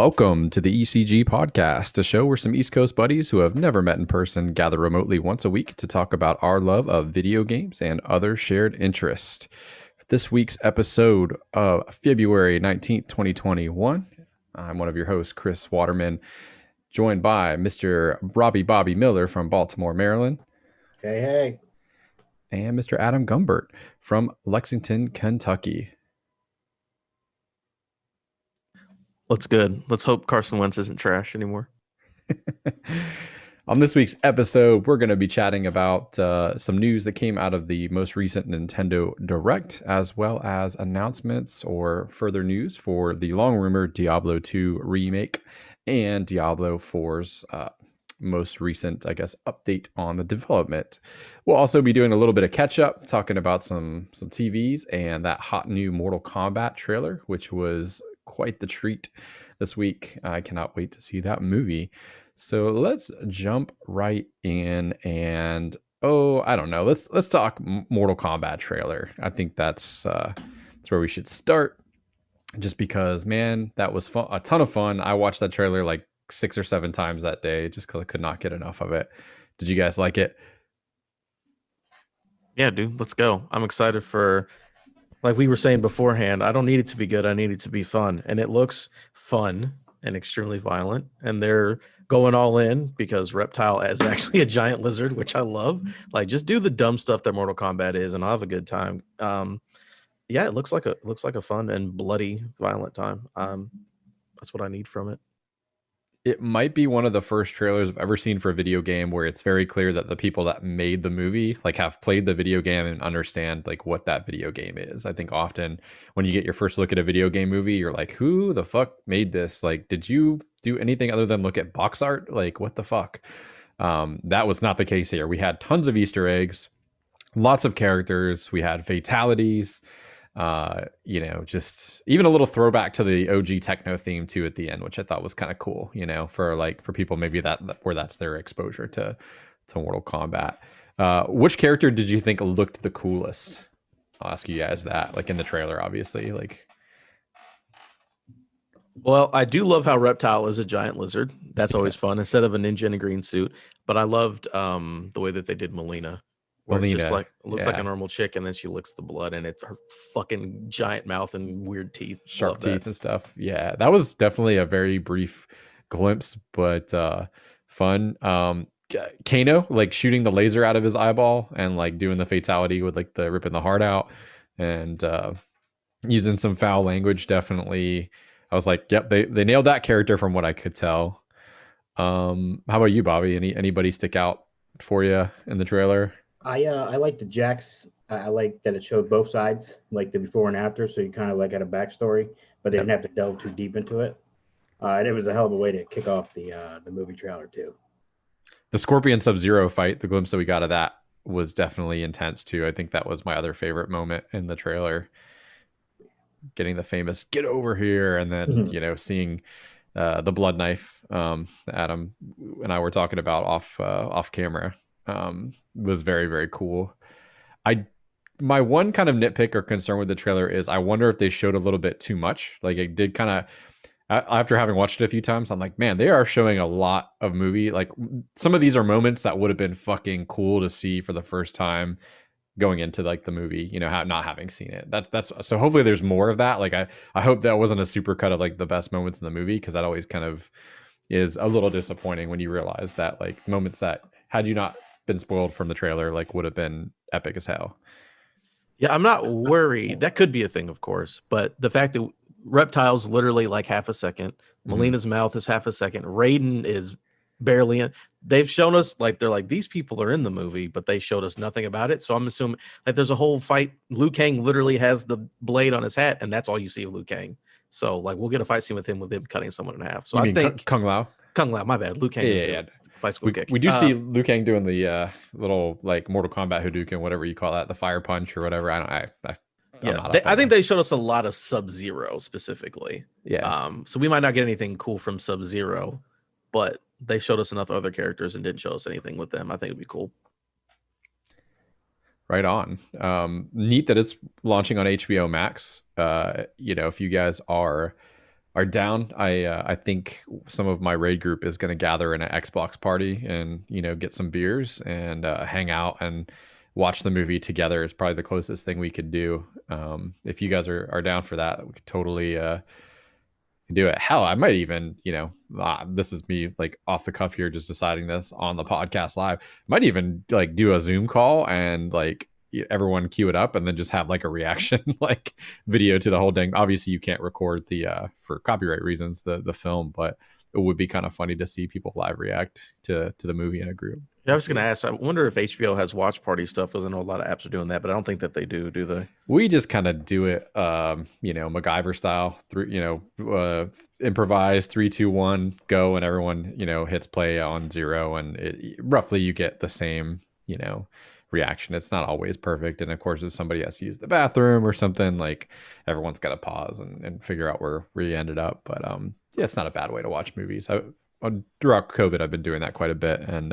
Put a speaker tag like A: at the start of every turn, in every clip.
A: Welcome to the ECG Podcast, a show where some East Coast buddies who have never met in person gather remotely once a week to talk about our love of video games and other shared interests. This week's episode of February 19th, 2021. I'm one of your hosts, Chris Waterman, joined by Mr. Robbie Bobby Miller from Baltimore, Maryland.
B: Hey.
A: And Mr. Adam Gumbert from Lexington, Kentucky.
C: What's good? Let's hope Carson Wentz isn't trash anymore.
A: On this week's episode, we're going to be chatting about some news that came out of the most recent Nintendo Direct, as well as announcements or further news for the long-rumored Diablo 2 remake and Diablo 4's most recent, update on the development. We'll also be doing a little bit of catch-up, talking about some TVs and that hot new Mortal Kombat trailer, which was quite the treat this week. I cannot wait to see that movie. So let's jump right in and let's talk Mortal Kombat trailer. I think that's where we should start, just because, man, that was fun, a ton of fun. I watched that trailer like 6 or 7 times that day just because I could not get enough of it. Did you guys like it?
C: Yeah, dude, let's go. I'm excited for, like we were saying beforehand, I don't need it to be good. I need it to be fun. And it looks fun and extremely violent. And they're going all in because Reptile is actually a giant lizard, which I love. Like, just do the dumb stuff that Mortal Kombat is and I'll have a good time. Yeah, it looks like a fun and bloody, violent time. That's what I need from it.
A: It might be one of the first trailers I've ever seen for a video game where it's very clear that the people that made the movie like have played the video game and understand like what that video game is. I think often when you get your first look at a video game movie, you're like, who the fuck made this? Like, did you do anything other than look at box art? Like, what the fuck? That was not the case here. We had tons of Easter eggs, lots of characters. We had fatalities. Just even a little throwback to the OG techno theme too at the end, which I thought was kind of cool, for people maybe where that's their exposure to Mortal Kombat. Which character did you think looked the coolest? I'll ask you guys that, like in the trailer, obviously.
C: Well, I do love how Reptile is a giant lizard. That's always fun instead of a ninja in a green suit. But I loved the way that they did Melina. It's just like, it looks like a normal chick, and then she licks the blood, and it's her fucking giant mouth and weird teeth,
A: sharp teeth and stuff. Yeah, that was definitely a very brief glimpse, but fun. Kano like shooting the laser out of his eyeball and like doing the fatality with like the ripping the heart out and using some foul language. Definitely, I was like, yep, they nailed that character from what I could tell. How about you, Bobby? Anybody stick out for you in the trailer?
B: I like the Jax. I like that it showed both sides, like the before and after, so you kind of like had a backstory, but they didn't have to delve too deep into it. And it was a hell of a way to kick off the movie trailer too.
A: The Scorpion Sub-Zero fight, the glimpse that we got of that was definitely intense too. I think that was my other favorite moment in the trailer. Getting the famous "get over here," and then seeing the blood knife. Adam and I were talking about off camera. Was very, very cool. My one kind of nitpick or concern with the trailer is I wonder if they showed a little bit too much. Like, it did kind of, after having watched it a few times, I'm like, man, they are showing a lot of movie. Like, some of these are moments that would have been fucking cool to see for the first time going into like the movie, not having seen it. That's so hopefully there's more of that. Like, I hope that wasn't a super cut of like the best moments in the movie, because that always kind of is a little disappointing when you realize that like moments that had you not been spoiled from the trailer like would have been epic as hell.
C: Yeah, I'm not worried. That could be a thing, of course, but the fact that Reptile's literally like half a second, Melina's mouth is half a second, Raiden is barely in. They've shown us like they're like, these people are in the movie, but they showed us nothing about it. So I'm assuming like there's a whole fight. Liu Kang literally has the blade on his hat, and that's all you see of Liu Kang. So like we'll get a fight scene with him cutting someone in half. So I think
A: Kung Lao.
C: My bad. Liu Kang.
A: Yeah.
C: Bicycle kick.
A: We do see Liu Kang doing the little like Mortal Kombat Hadouken, whatever you call that, the fire punch or whatever.
C: I think they showed us a lot of Sub-Zero specifically.
A: Yeah.
C: So we might not get anything cool from Sub-Zero, but they showed us enough other characters and didn't show us anything with them. I think it'd be cool.
A: Right on. Neat that it's launching on HBO Max. If you guys are are down, I think some of my raid group is going to gather in an Xbox party and get some beers and hang out and watch the movie together. Is probably the closest thing we could do. If you guys are down for that, we could totally do it. Hell, I might even, this is me like off the cuff here, just deciding this on the podcast live. Might even like do a Zoom call and like everyone queue it up and then just have like a reaction like video to the whole thing. Obviously, you can't record the for copyright reasons the film, but it would be kind of funny to see people live react to the movie in a group.
C: Yeah, I was going to ask. I wonder if HBO has watch party stuff, because I know a lot of apps are doing that, but I don't think that they do they?
A: We just kind of do it, MacGyver style. Improvise 3, 2, 1, go, and everyone hits play on 0, and roughly you get the same reaction. It's not always perfect, and of course, if somebody has to use the bathroom or something, like everyone's got to pause and figure out where you ended up. But yeah, it's not a bad way to watch movies. Throughout COVID, I've been doing that quite a bit, and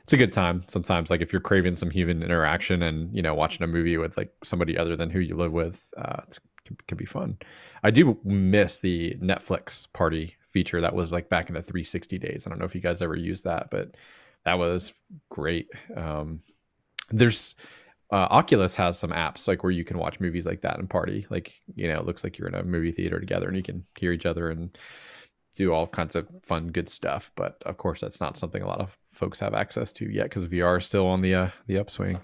A: it's a good time sometimes. Like if you're craving some human interaction and watching a movie with like somebody other than who you live with, it can be fun. I do miss the Netflix party feature that was like back in the 360 days. I don't know if you guys ever used that, but that was great. There's Oculus has some apps like where you can watch movies like that and party. Like it looks like you're in a movie theater together and you can hear each other and do all kinds of fun, good stuff. But of course, that's not something a lot of folks have access to yet because VR is still on the upswing.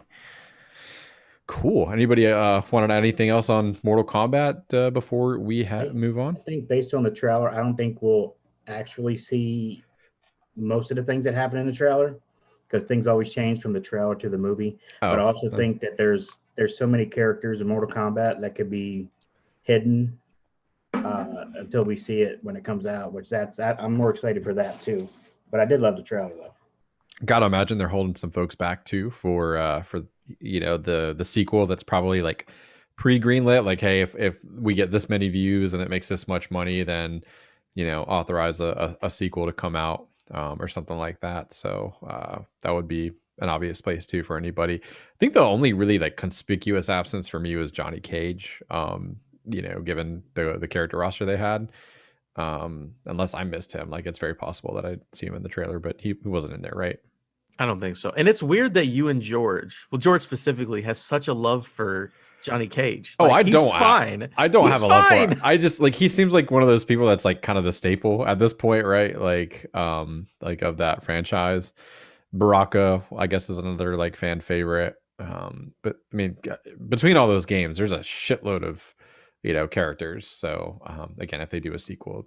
A: Cool. Anybody want to add anything else on Mortal Kombat before we move on?
B: I think based on the trailer, I don't think we'll actually see most of the things that happen in the trailer because things always change from the trailer to the movie. But I also think that there's so many characters in Mortal Kombat that could be hidden until we see it when it comes out, which I'm more excited for that too. But I did love the trailer though.
A: Gotta imagine they're holding some folks back too for the sequel that's probably like pre-greenlit. Like, hey, if we get this many views and it makes this much money, then authorize a sequel to come out or something like that. So that would be an obvious place too for anybody. I think the only really like conspicuous absence for me was Johnny Cage. Given the character roster they had, unless I missed him, like it's very possible that I'd see him in the trailer, but he wasn't in there, right?
C: I don't think so. And it's weird that you and George specifically, has such a love for Johnny Cage.
A: Like,
C: I don't have a
A: love for him. I just like, he seems like one of those people that's like kind of the staple at this point, right? Like of that franchise. Baraka, I guess, is another like fan favorite. But I mean, between all those games, there's a shitload of characters. So again, if they do a sequel,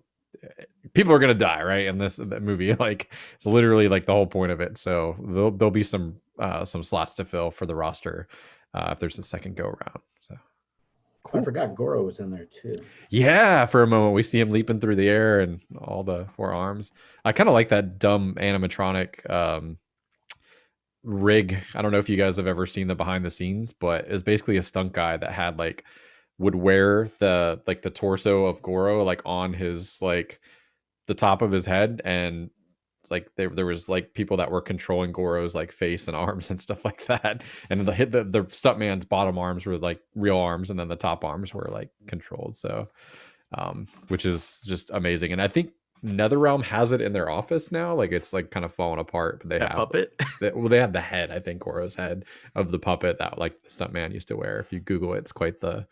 A: people are gonna die, right? And that movie, like, it's literally like the whole point of it. So there'll be some slots to fill for the roster if there's a second go around. So
B: cool. I forgot Goro was in there too.
A: Yeah, for a moment we see him leaping through the air and all the 4 arms. I kind of like that dumb animatronic rig. I don't know if you guys have ever seen the behind the scenes, but it's basically a stunt guy that had like would wear the torso of Goro like on his like the top of his head, and like there was like people that were controlling Goro's like face and arms and stuff like that, and the stuntman's bottom arms were like real arms, and then the top arms were like controlled. So which is just amazing. And I think NetherRealm has it in their office now. Like it's like kind of falling apart, but they have
C: puppet.
A: They have the head, I think, Goro's head of the puppet that like the stuntman used to wear. If you Google it, it's quite the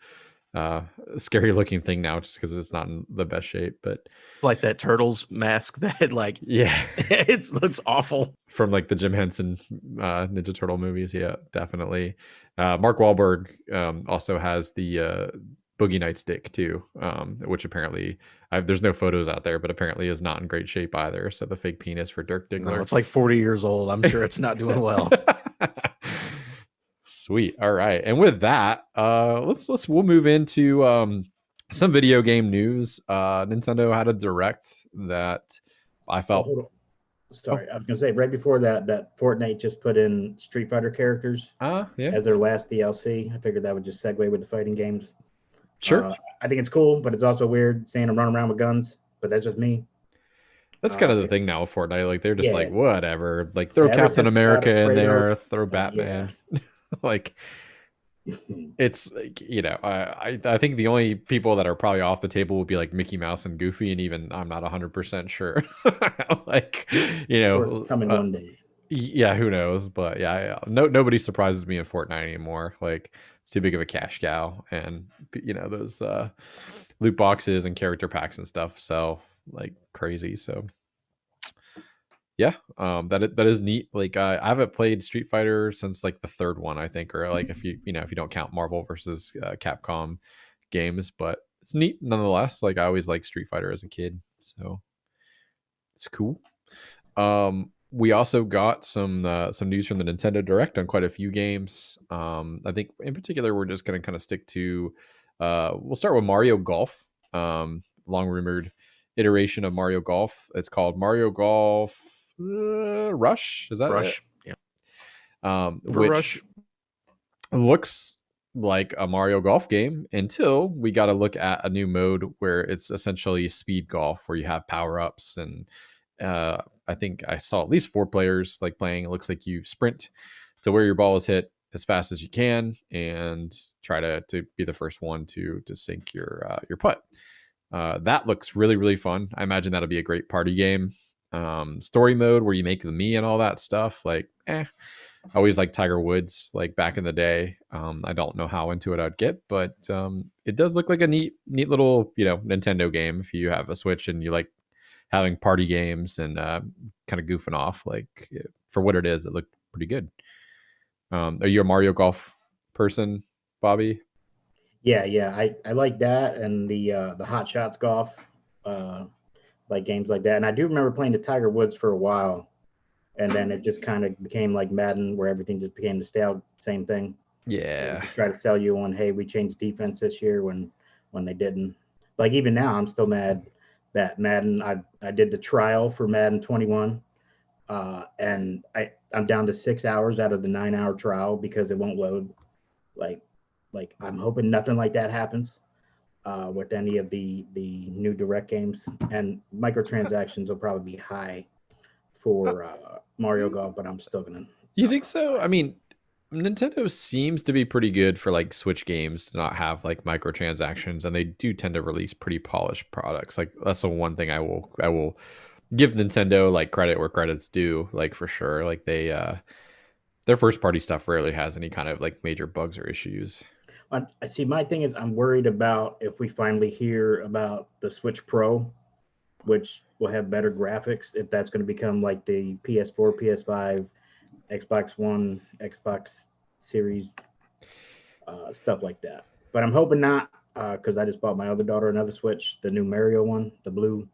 A: scary looking thing now, just because it's not in the best shape. But
C: it's like that Turtles mask that like it looks awful
A: from like the Jim Henson Ninja Turtle movies. Yeah, definitely. Mark Wahlberg also has the Boogie Nights stick too, which apparently there's no photos out there, but apparently is not in great shape either. So the fake penis for Dirk Diggler.
C: No, it's like 40 years old. I'm sure it's not doing well.
A: Sweet. All right. And with that, we'll move into some video game news. Nintendo had a direct that I felt.
B: Sorry, I was gonna say right before that Fortnite just put in Street Fighter characters as their last DLC. I figured that would just segue with the fighting games.
A: Sure.
B: I think it's cool, but it's also weird seeing them run around with guns. But that's just me.
A: That's kind of the thing now with Fortnite. Like they're just like whatever. Like throw Captain America in there, throw Batman. Like it's like, I think the only people that are probably off the table would be like Mickey Mouse and Goofy, and even I'm not 100% sure. Like,
B: Sure, it's coming one day.
A: yeah, who knows? But yeah, nobody surprises me in Fortnite anymore. Like, it's too big of a cash cow, and those loot boxes and character packs and stuff. So like crazy. So yeah, that is neat. Like, I haven't played Street Fighter since like the third one, I think, or like if you don't count Marvel versus Capcom games, but it's neat nonetheless. Like, I always liked Street Fighter as a kid, so it's cool. We also got some news from the Nintendo Direct on quite a few games. I think in particular we're just going to kind of stick to. We'll start with Mario Golf. Long rumored iteration of Mario Golf. It's called Mario Golf Rush. Is that
C: Rush?
A: it?
C: Yeah.
A: Which
C: Rush
A: looks like a Mario Golf game until we got to look at a new mode where it's essentially speed golf, where you have power ups, and I think I saw at least 4 players like playing. It looks like you sprint to where your ball is hit as fast as you can and try to be the first one to sink your putt. That looks really, really fun. I imagine that'll be a great party game. Story mode where you make the Mii and all that stuff. Like, I always like Tiger Woods, like back in the day. I don't know how into it I'd get, but it does look like a neat little, Nintendo game. If you have a Switch and you like having party games and kind of goofing off, like, for what it is, it looked pretty good. Are you a Mario Golf person, Bobby?
B: Yeah, I like that and the Hot Shots golf, like games like that. And I do remember playing the Tiger Woods for a while, and then it just kind of became like Madden, where everything just became the same thing.
A: Yeah.
B: Try to sell you on, hey, we changed defense this year when they didn't. Like, even now, I'm still mad that Madden. I did the trial for Madden 21, and I'm down to 6 hours out of the 9-hour trial because it won't load. Like I'm hoping nothing like that happens with any of the new direct games, and microtransactions will probably be high for Mario Golf, but I'm still gonna.
A: You think so? I mean, Nintendo seems to be pretty good for like Switch games to not have like microtransactions, and they do tend to release pretty polished products. Like, that's the one thing I will give Nintendo like credit where credit's due, like, for sure. Like, they their first party stuff rarely has any kind of like major bugs or issues.
B: I see. My thing is, I'm worried about if we finally hear about the Switch Pro, which will have better graphics, if that's going to become like the PS4, PS5, Xbox One, Xbox Series, stuff like that. But I'm hoping not, because I just bought my other daughter another Switch, the new Mario one, the blue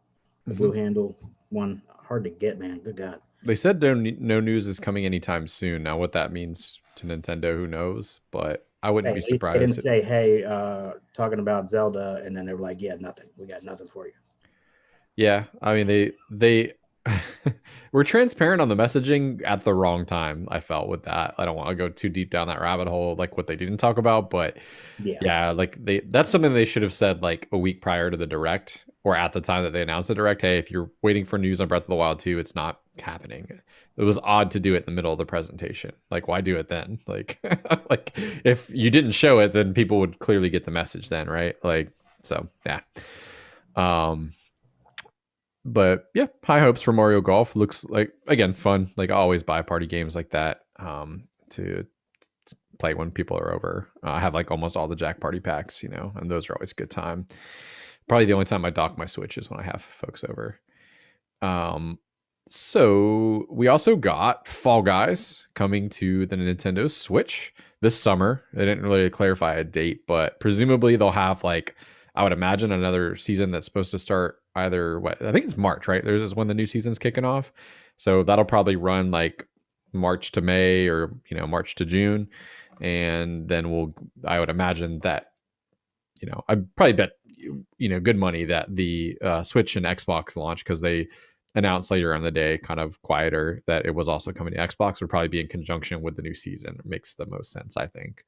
B: handle one. Hard to get, man. Good God.
A: They said no news is coming anytime soon. Now, what that means to Nintendo, who knows? But I wouldn't be surprised.
B: They didn't say, hey, talking about Zelda, and then they were like, yeah, nothing. We got nothing for you.
A: Yeah, I mean, they were transparent on the messaging at the wrong time, I felt, with that. I don't want to go too deep down that rabbit hole, like what they didn't talk about, but yeah, like that's something they should have said like a week prior to the direct, or at the time that they announced the direct. Hey, if you're waiting for news on Breath of the Wild 2, it's not happening. It was odd to do it in the middle of the presentation. Like, why do it then? Like, like, if you didn't show it, then people would clearly get the message then, right? Like, so yeah. But yeah, high hopes for Mario Golf. Looks like, again, fun. Like, I always buy party games like that to play when people are over. I have like almost all the Jack party packs, and those are always a good time. Probably the only time I dock my Switch is when I have folks over. So we also got Fall Guys coming to the Nintendo Switch this summer. They didn't really clarify a date, but presumably they'll have, like, I would imagine, another season that's supposed to start either, I think it's March, right? There's when the new season's kicking off. So that'll probably run like March to May, or, March to June. And then I would imagine that, I'd probably bet, good money that the Switch and Xbox launch, because they announced later in the day, kind of quieter, that it was also coming to Xbox, would probably be in conjunction with the new season. It makes the most sense, I think.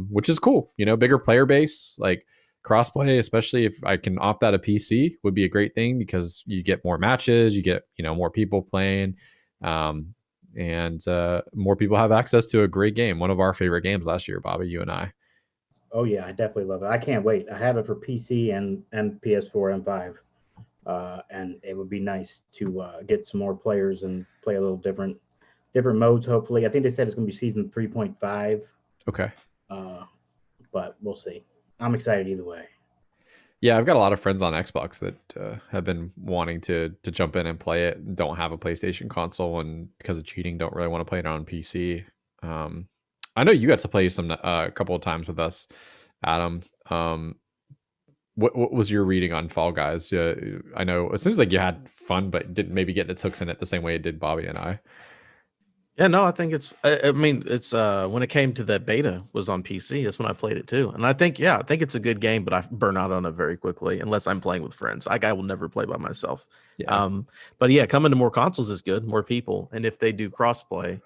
A: Which is cool. Bigger player base, like crossplay, especially if I can opt out of PC, would be a great thing, because you get more matches, you get, more people playing. and more people have access to a great game. One of our favorite games last year, Bobby, you and I.
B: Oh yeah, I definitely love it. I can't wait. I have it for PC and PS4 and 5, and it would be nice to get some more players and play a little different modes. Hopefully, I think they said it's going to be season 3.5.
A: Okay.
B: But we'll see. I'm excited either way.
A: Yeah, I've got a lot of friends on Xbox that have been wanting to jump in and play it. Don't have a PlayStation console, and because of cheating, don't really want to play it on PC. I know you got to play some a couple of times with us, Adam. What was your reading on Fall Guys? I know it seems like you had fun, but didn't maybe get its hooks in it the same way it did Bobby and I.
C: Yeah, no, I think it's. I mean, it's when it came to that beta was on PC. That's when I played it too, and I think it's a good game, but I burn out on it very quickly unless I'm playing with friends. I will never play by myself.
A: Yeah.
C: But yeah, coming to more consoles is good, more people, and if they do crossplay,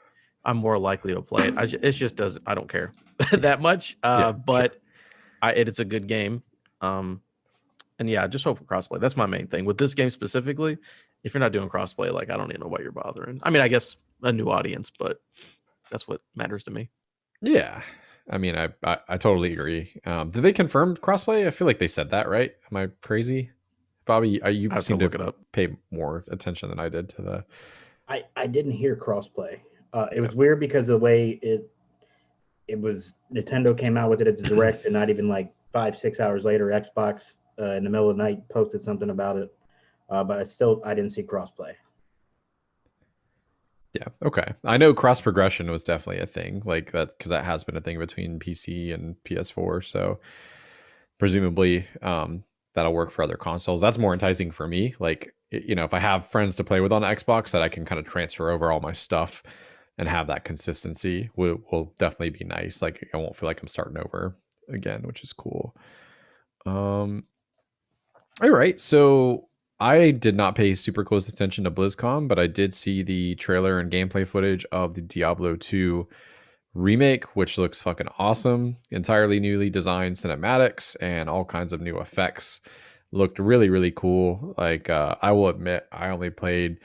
C: I'm more likely to play it. It just doesn't. I don't care that much. But sure. It's a good game. And yeah, I just hope for crossplay. That's my main thing with this game specifically. If you're not doing crossplay, like I don't even know why you're bothering. I mean, I guess a new audience, but that's what matters to me.
A: Yeah, I mean, I totally agree. Did they confirm crossplay? I feel like they said that, right? Am I crazy, Bobby? You seem to look it up. Pay more attention than I did to the.
B: I didn't hear crossplay. It was weird because of the way it was. Nintendo came out with it at the direct, and not even like 5-6 hours later, Xbox in the middle of the night posted something about it. But I didn't see crossplay.
A: Yeah. Okay. I know cross progression was definitely a thing, like that, because that has been a thing between PC and PS4. So presumably, that'll work for other consoles. That's more enticing for me. Like, if I have friends to play with on Xbox, that I can kind of transfer over all my stuff and have that consistency will definitely be nice. Like, I won't feel like I'm starting over again, which is cool. All right. So I did not pay super close attention to BlizzCon, but I did see the trailer and gameplay footage of the Diablo 2 remake, which looks fucking awesome. Entirely newly designed cinematics and all kinds of new effects. Looked really, really cool. Like, I will admit, I only played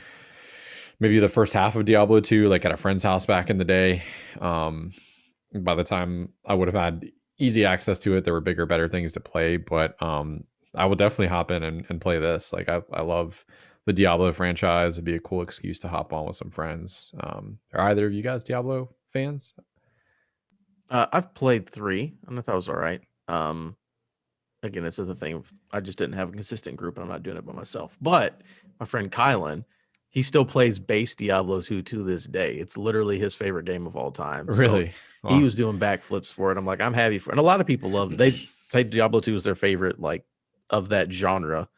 A: maybe the first half of Diablo 2, like at a friend's house back in the day. By the time I would have had easy access to it, there were bigger, better things to play, but I will definitely hop in and play this. Like, I love the Diablo franchise. It'd be a cool excuse to hop on with some friends. Are either of you guys Diablo fans?
C: I've played 3, and I thought it was all right. Again, this is the thing. I just didn't have a consistent group, and I'm not doing it by myself. But my friend Kylan, he still plays base Diablo 2 to this day. It's literally his favorite game of all time.
A: Really?
C: So wow. He was doing backflips for it. I'm like, I'm happy for it. And a lot of people love it. They say Diablo 2 is their favorite, like, of that genre.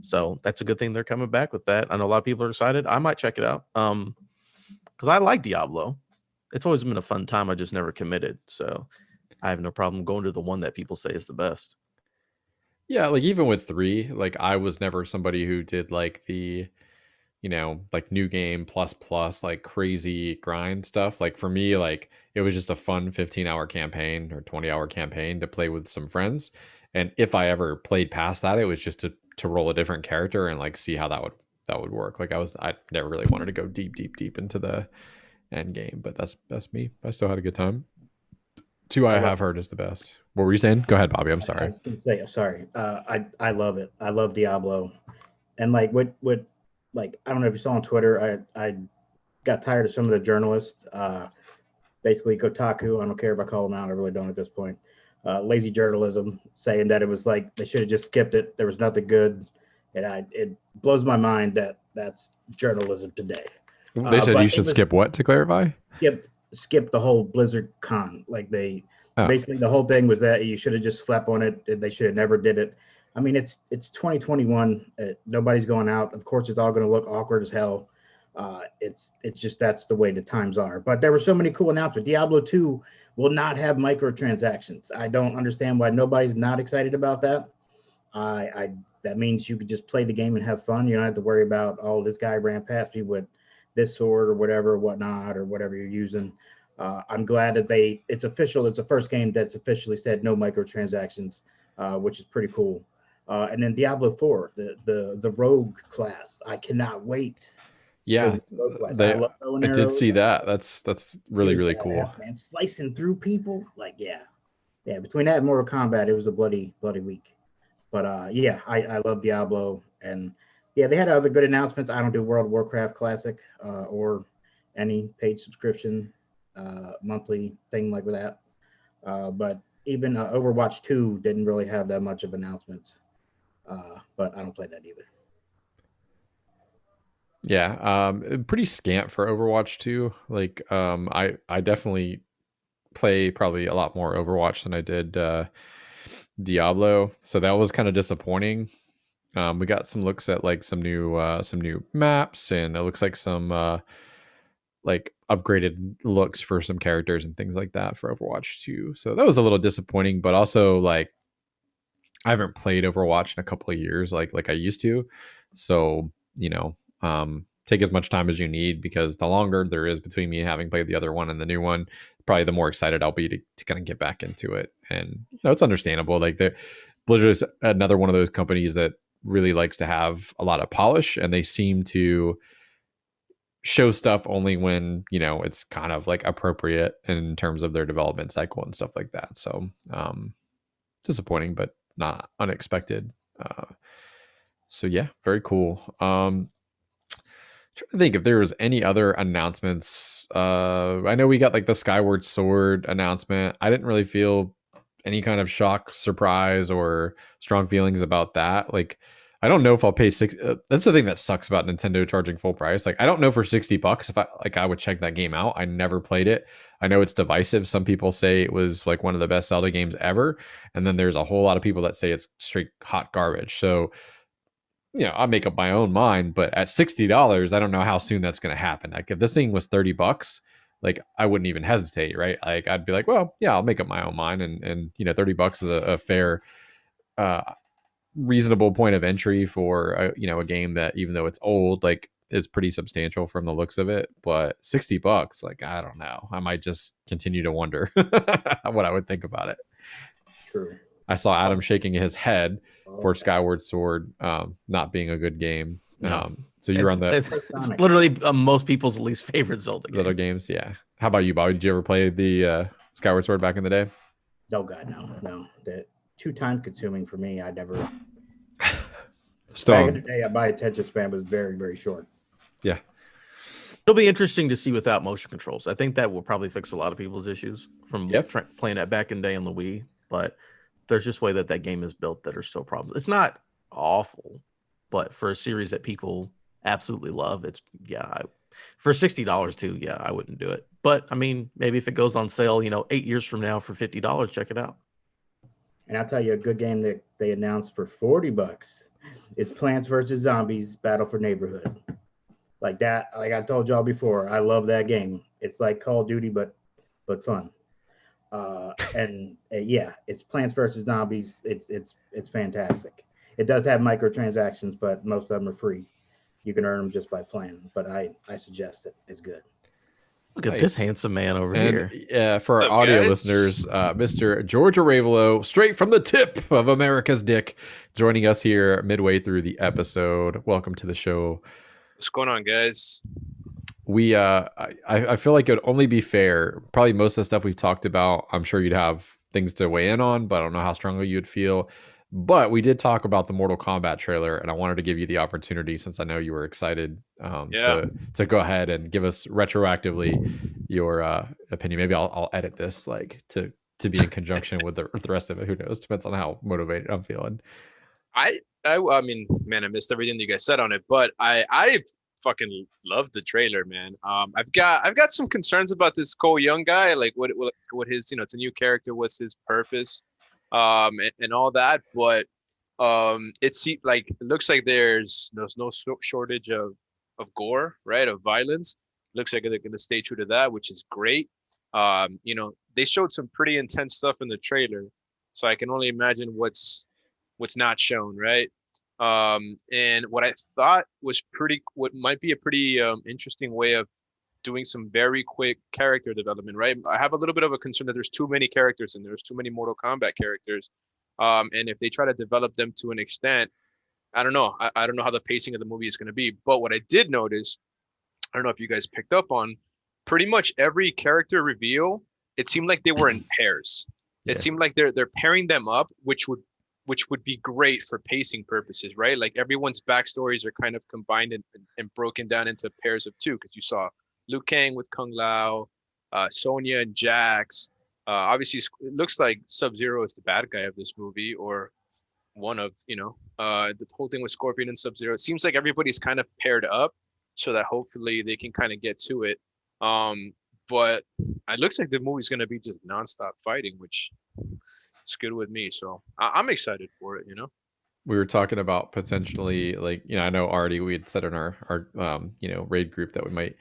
C: So that's a good thing they're coming back with that. I know a lot of people are excited. I might check it out. Because I like Diablo. It's always been a fun time. I just never committed. So I have no problem going to the one that people say is the best.
A: Yeah, like even with 3, like I was never somebody who did like the, like new game plus, like crazy grind stuff. Like for me, like it was just a fun 15-hour campaign or 20-hour campaign to play with some friends. And if I ever played past that, it was just to roll a different character and like see how that would work. Like I never really wanted to go deep into the end game, but that's me. I still had a good time. 2 I have heard is the best. What were you saying? Go ahead, Bobby. I'm sorry.
B: I was gonna say, sorry. I love it. I love Diablo, and like what like I don't know if you saw on Twitter. I got tired of some of the journalists. Basically, Kotaku. I don't care if I call them out. I really don't at this point. Lazy journalism, saying that it was like they should have just skipped it. There was nothing good, and it blows my mind that that's journalism today.
A: They said you should skip what, to clarify?
B: Skip the whole Blizzcon. Like basically the whole thing was that you should have just slept on it. They should have never did it. I mean, it's 2021. Nobody's going out. Of course, it's all going to look awkward as hell. It's just that's the way the times are. But there were so many cool announcements. Diablo 2 will not have microtransactions. I don't understand why nobody's not excited about that. That means you could just play the game and have fun. You don't have to worry about, oh, this guy ran past me with this sword or whatever, whatnot, or whatever you're using. I'm glad that it's official. It's the first game that's officially said no microtransactions, which is pretty cool. And then Diablo 4, the rogue class. I cannot wait
A: Yeah,
B: localized. I
A: they.
B: love bow and
A: I did
B: arrows.
A: see that. That's really really cool.
B: Badass, man. Slicing through people, like yeah. Between that and Mortal Kombat, it was a bloody week. But yeah, I love Diablo, and yeah, they had other good announcements. I don't do World of Warcraft Classic or any paid subscription monthly thing like that. But even Overwatch 2 didn't really have that much of announcements. But I don't play that either.
A: Yeah, pretty scant for Overwatch 2. Like, I definitely play probably a lot more Overwatch than I did Diablo, so that was kind of disappointing. We got some looks at like some new maps, and it looks like some like upgraded looks for some characters and things like that for Overwatch 2. So that was a little disappointing, but also like I haven't played Overwatch in a couple of years like I used to. So, take as much time as you need, because the longer there is between me having played the other one and the new one, probably the more excited I'll be to kind of get back into it. And it's understandable. Like Blizzard is another one of those companies that really likes to have a lot of polish, and they seem to show stuff only when it's kind of like appropriate in terms of their development cycle and stuff like that. So disappointing, but not unexpected. So yeah, very cool. Trying to think if there was any other announcements. I know we got like the Skyward Sword announcement. I didn't really feel any kind of shock, surprise, or strong feelings about that. Like, I don't know if I'll pay that's the thing that sucks about Nintendo charging full price. Like, I don't know for $60 if I would check that game out. I never played it. I know it's divisive. Some people say it was like one of the best Zelda games ever, and then there's a whole lot of people that say it's straight hot garbage. So, I'll make up my own mind. But at $60, I don't know how soon that's going to happen. Like, if this thing was $30, like, I wouldn't even hesitate, right? Like, I'd be like, well, yeah, I'll make up my own mind, and $30 is a fair reasonable point of entry for a game that, even though it's old, like, is pretty substantial from the looks of it. But $60, like, I don't know, I might just continue to wonder what I would think about it.
B: True.
A: I saw Adam shaking his head for Skyward Sword not being a good game.
C: No.
A: So you're on the
C: it's literally most people's least favorite Zelda
A: games. Yeah. How about you, Bobby? Did you ever play the Skyward Sword back in the day?
B: Oh God, no. That too time consuming for me. I never. Back in the day, my attention span was very, very short.
A: Yeah.
C: It'll be interesting to see without motion controls. I think that will probably fix a lot of people's issues from playing that back in the day on the Wii. But there's just way that game is built that are so problems. It's not awful, but for a series that people absolutely love, it's for $60 too. Yeah, I wouldn't do it. But I mean, maybe if it goes on sale, 8 years from now for $50, check it out.
B: And I'll tell you, a good game that they announced for $40 is Plants vs. Zombies Battle for Neighborhood. Like that, like I told y'all before, I love that game. It's like Call of Duty, but fun. Yeah, it's Plants vs. Zombies. It's fantastic. It does have microtransactions, but most of them are free. You can earn them just by playing. But I suggest it. It's good.
C: Look at this handsome man over here.
A: Yeah, for our audio listeners, Mr. George Arevalo, straight from the tip of America's dick, joining us here midway through the episode. Welcome to the show.
D: What's going on, guys?
A: We I feel like it would only be fair. Probably most of the stuff we've talked about, I'm sure you'd have things to weigh in on, but I don't know how strongly you'd feel. But we did talk about the Mortal Kombat trailer, and I wanted to give you the opportunity, since I know you were excited, to go ahead and give us retroactively your opinion. Maybe I'll edit this like to be in conjunction with the rest of it. Who knows? Depends on how motivated I'm feeling.
D: I mean, man, I missed everything you guys said on it, but I fucking love the trailer, man. I've got some concerns about this Cole Young guy, like what his, it's a new character, what's his purpose, and all that. But it looks like there's no shortage of gore, right? Of violence. Looks like they're gonna stay true to that, which is great. They showed some pretty intense stuff in the trailer, so I can only imagine what's not shown, right? And what I thought was what might be a pretty interesting way of doing some very quick character development, right? I have a little bit of a concern that there's too many characters and there's too many Mortal Kombat characters. And if they try to develop them to an extent, I don't know. I don't know how the pacing of the movie is going to be. But what I did notice I don't know if you guys picked up on, pretty much every character reveal, it seemed like they were in pairs. It seemed like they're pairing them up, which would be great for pacing purposes, right? Like everyone's backstories are kind of combined and broken down into pairs of two, because you saw Liu Kang with Kung Lao, Sonya and Jax. Obviously, it looks like Sub-Zero is the bad guy of this movie, or one of, the whole thing with Scorpion and Sub-Zero. It seems like everybody's kind of paired up so that hopefully they can kind of get to it. But it looks like the movie's going to be just nonstop fighting, which is good with me. So I'm excited for it,
A: We were talking about potentially, like, I know already we had said in our raid group that we might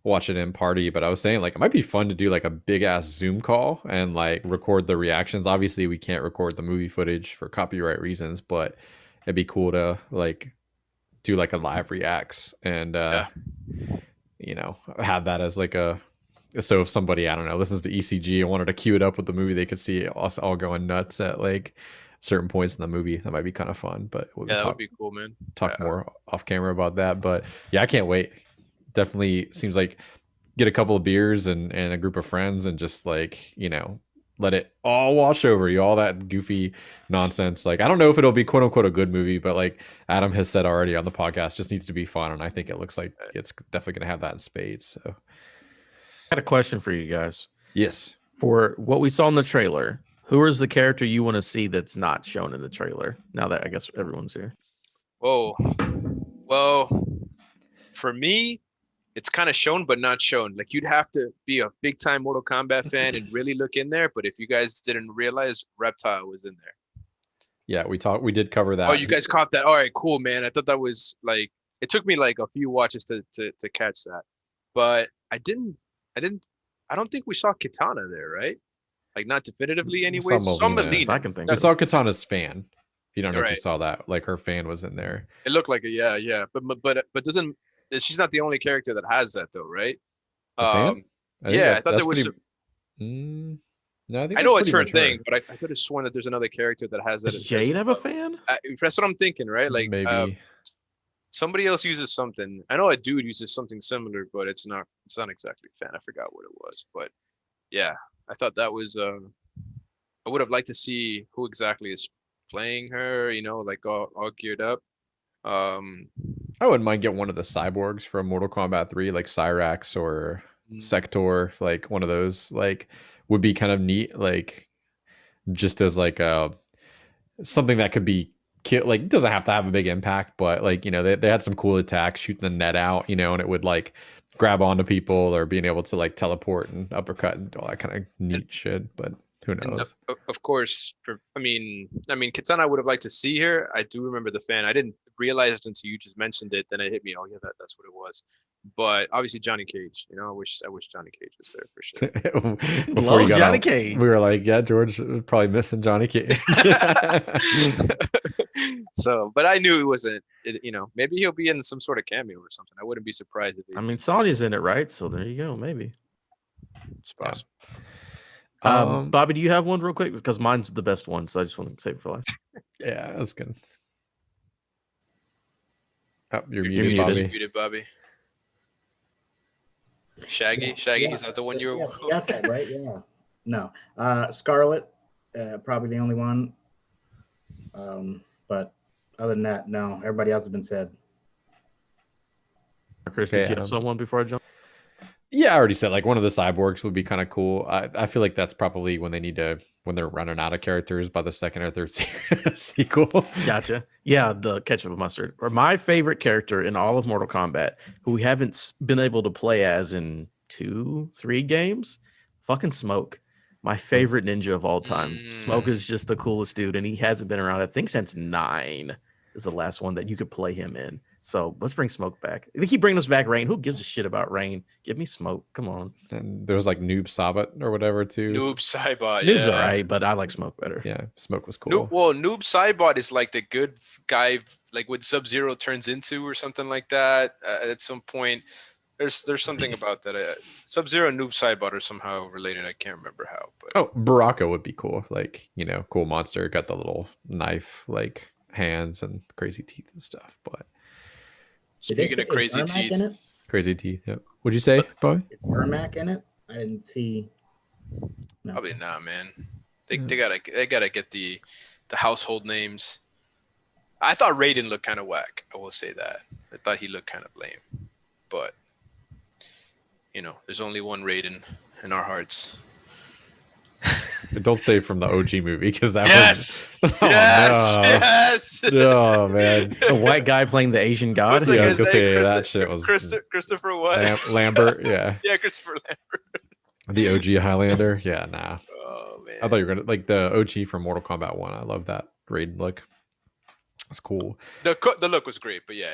A: watch it in party, but I was saying, like, it might be fun to do like a big ass Zoom call and like record the reactions. Obviously we can't record the movie footage for copyright reasons, but it'd be cool to like do like a live reacts and have that as like so if somebody, I don't know, listens to ECG and wanted to queue it up with the movie, they could see us all going nuts at like certain points in the movie. That might be kind of fun, but
D: that would be cool, man.
A: Talk more off camera about that. But yeah, I can't wait. Definitely seems like get a couple of beers and a group of friends and just like, let it all wash over you, all that goofy nonsense. Like, I don't know if it'll be quote unquote a good movie, but like Adam has said already on the podcast, just needs to be fun. And I think it looks like it's definitely going to have that in spades. So
C: I got a question for you guys.
A: Yes.
C: For what we saw in the trailer, who is the character you want to see that's not shown in the trailer? Now that I guess everyone's here.
D: Whoa. Well, for me, it's kind of shown but not shown. Like, you'd have to be a big time Mortal Kombat fan and really look in there. But if you guys didn't realize, Reptile was in there.
A: Yeah, we did cover that.
D: Oh, you guys caught that? All right, cool, man. I thought that was like, it took me like a few watches to catch that, but I don't think we saw Kitana there, right? Like, not definitively anyway. Some Melina.
C: I can think.
A: I saw Katana's fan. You don't know if
D: Right.
A: you saw that. Like, her fan was in there.
D: It looked like a yeah. But doesn't, she's not the only character that has that though, right?
A: Fan?
D: I thought there was.
A: No,
D: I know it's her thing, but I could have sworn that there's another character that has that.
C: Does Jade have a fan?
D: That's what I'm thinking, right? Like,
A: maybe
D: somebody else uses something. I know a dude uses something similar, but it's not exactly fan. I forgot what it was, but yeah, I thought that was. I would have liked to see who exactly is playing her. Like all geared up.
A: I wouldn't mind getting one of the cyborgs from Mortal Kombat 3, like Cyrax or Sector, like one of those, like, would be kind of neat, like just as like something that could be like, it doesn't have to have a big impact, but like, they had some cool attacks shooting the net out, and it would like grab onto people, or being able to like teleport and uppercut and all that kind of neat shit, but who knows?
D: Of course, I mean, Kitana, I would have liked to see her. I do remember the fan. I didn't realize it until you just mentioned it. Then it hit me. Oh yeah, that's what it was. But obviously Johnny Cage. I wish Johnny Cage was there for sure.
A: Before you got
C: Johnny
A: out,
C: Cage.
A: We were like, yeah, George was probably missing Johnny Cage.
D: So, but I knew it wasn't. Maybe he'll be in some sort of cameo or something. I wouldn't be surprised if.
C: I mean, Sonya's in it, right? So there you go. Maybe.
D: It's possible.
C: Bobby, do you have one real quick? Because mine's the best one, so I just want to save it for last.
A: Yeah, that's good. Oh, you're
C: muted,
A: Bobby.
D: You're muted, Bobby. Shaggy,
B: Yeah.
D: is that the one you were?
B: Yeah, you got that right. Yeah. No. Scarlet, probably the only one. But other than that, no. Everybody else has been said.
C: Chris, did you have someone before I jump?
A: Yeah, I already said like one of the cyborgs would be kind of cool. I feel like that's probably when they're running out of characters by the second or third sequel.
C: Gotcha. Yeah, the ketchup and mustard. Or my favorite character in all of Mortal Kombat, who we haven't been able to play as in 2-3 games, fucking Smoke. My favorite ninja of all time. Smoke is just the coolest dude, and he hasn't been around, I think, since 9 is the last one that you could play him in. So let's bring Smoke back. They keep bringing us back Rain. Who gives a shit about Rain? Give me Smoke. Come on.
A: And there was like Noob Saibot or whatever too.
D: Noob Saibot.
C: Noob's all right, but I like Smoke better.
A: Yeah, Smoke was cool.
D: Noob Saibot is like the good guy, like what Sub-Zero turns into or something like that. At some point, there's something about that. Sub-Zero and Noob Saibot are somehow related. I can't remember how. But
A: Baraka would be cool. Like, cool monster. Got the little knife, like hands and crazy teeth and stuff. But
D: speaking of crazy teeth,
A: Crazy teeth. Yep. What'd you say, Bobby?
B: Is Ermac in it? I didn't see. No.
D: Probably not, man. They gotta get the household names. I thought Raiden looked kind of whack. I will say that. I thought he looked kind of lame, but there's only one Raiden in our hearts.
A: Don't say from the OG movie because that
D: Yes,
A: was. Oh,
D: yes,
A: no.
D: yes.
A: Oh man.
C: The white guy playing the Asian god.
D: What's that
A: Yeah, I
D: guy's
A: was gonna
D: name?
A: say that shit was
D: Christopher what?
A: Lambert. Yeah.
D: Yeah, Christopher Lambert.
A: The OG Highlander. Yeah, nah.
D: Oh man.
A: I thought you were gonna like the OG from Mortal Kombat 1. I love that Raiden look. It's cool.
D: The look was great, but yeah.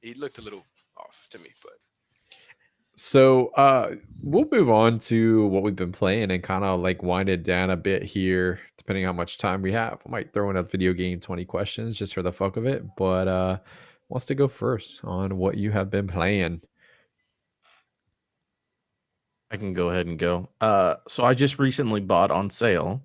D: He looked a little off to me, but
A: So we'll move on to what we've been playing and kind of like wind it down a bit here, depending on how much time we have. I might throw in a video game 20 questions just for the fuck of it, but wants to go first on what you have been playing.
C: I can go ahead and go. So I just recently bought on sale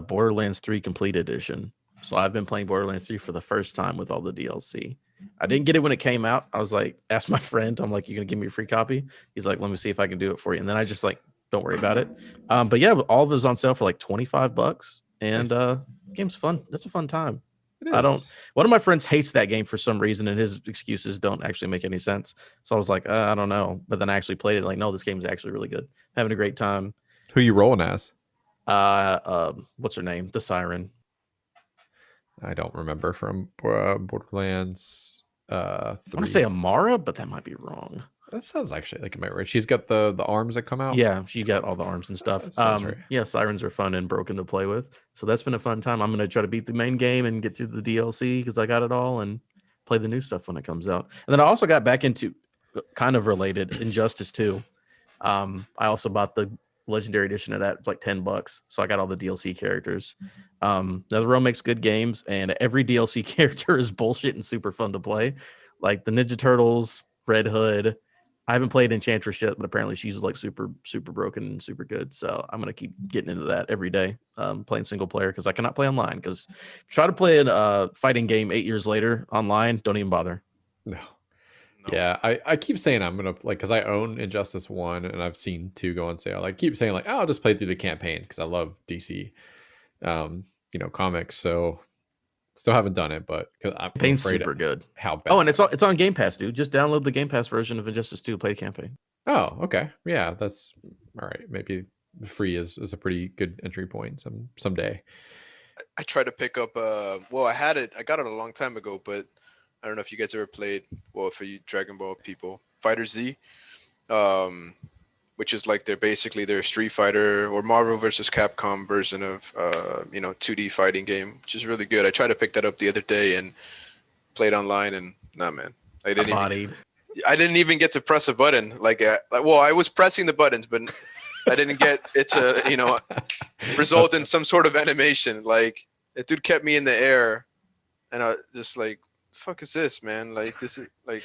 C: Borderlands 3 Complete Edition. So I've been playing Borderlands 3 for the first time with all the DLC. I didn't get it when it came out. I was like, asked my friend, I'm like, you gonna give me a free copy? He's like, let me see if I can do it for you. And then I just like, don't worry about it. But yeah, all of it was on sale for like $25. And
A: Nice.
C: game's fun. That's a fun time.
A: It
C: I don't.
A: is.
C: One of my friends hates that game for some reason, and his excuses don't actually make any sense. So I was like, I don't know. But then I actually played it. Like, no, this game is actually really good. Having a great time.
A: Who you rolling as?
C: What's her name? The Siren.
A: I don't remember from Borderlands 3.
C: I want to say Amara, but that might be wrong.
A: That sounds actually like it might right. She's got the arms that come out.
C: Yeah, she got all the arms and stuff.
A: That sounds right.
C: Yeah, Sirens are fun and broken to play with. So that's been a fun time. I'm gonna try to beat the main game and get through the DLC because I got it all and play the new stuff when it comes out. And then I also got back into kind of related Injustice 2. I also bought the Legendary Edition of that. It's like $10. So I got all the DLC characters. NetherRealm makes good games, and every DLC character is bullshit and super fun to play. Like the Ninja Turtles, Red Hood. I haven't played Enchantress yet, but apparently she's like super, super broken and super good. So I'm gonna keep getting into that every day, playing single player because I cannot play online. Because try to play a fighting game 8 years later online, don't even bother.
A: No. Yeah, I keep saying I'm gonna like because I own Injustice 1 and I've seen 2 go on sale. I keep saying like, oh, I'll just play through the campaign because I love DC, comics. So still haven't done it, but because I'm
C: Campaign's
A: afraid
C: super good.
A: how bad.
C: Oh, and it's on Game Pass, dude. Just download the Game Pass version of Injustice 2, play the campaign.
A: Oh, okay, yeah, that's all right. Maybe free is a pretty good entry point someday.
D: I tried to pick up well, I got it a long time ago, but I don't know if you guys ever played, well, for you Dragon Ball people, Fighter Z, which is like their Street Fighter or Marvel versus Capcom version of 2D fighting game, which is really good. I tried to pick that up the other day and played online, and nah, man, I didn't even get to press a button. I was pressing the buttons, but I didn't get it to result in some sort of animation. Like that dude kept me in the air, and I just like, fuck is this, man? Like this is like,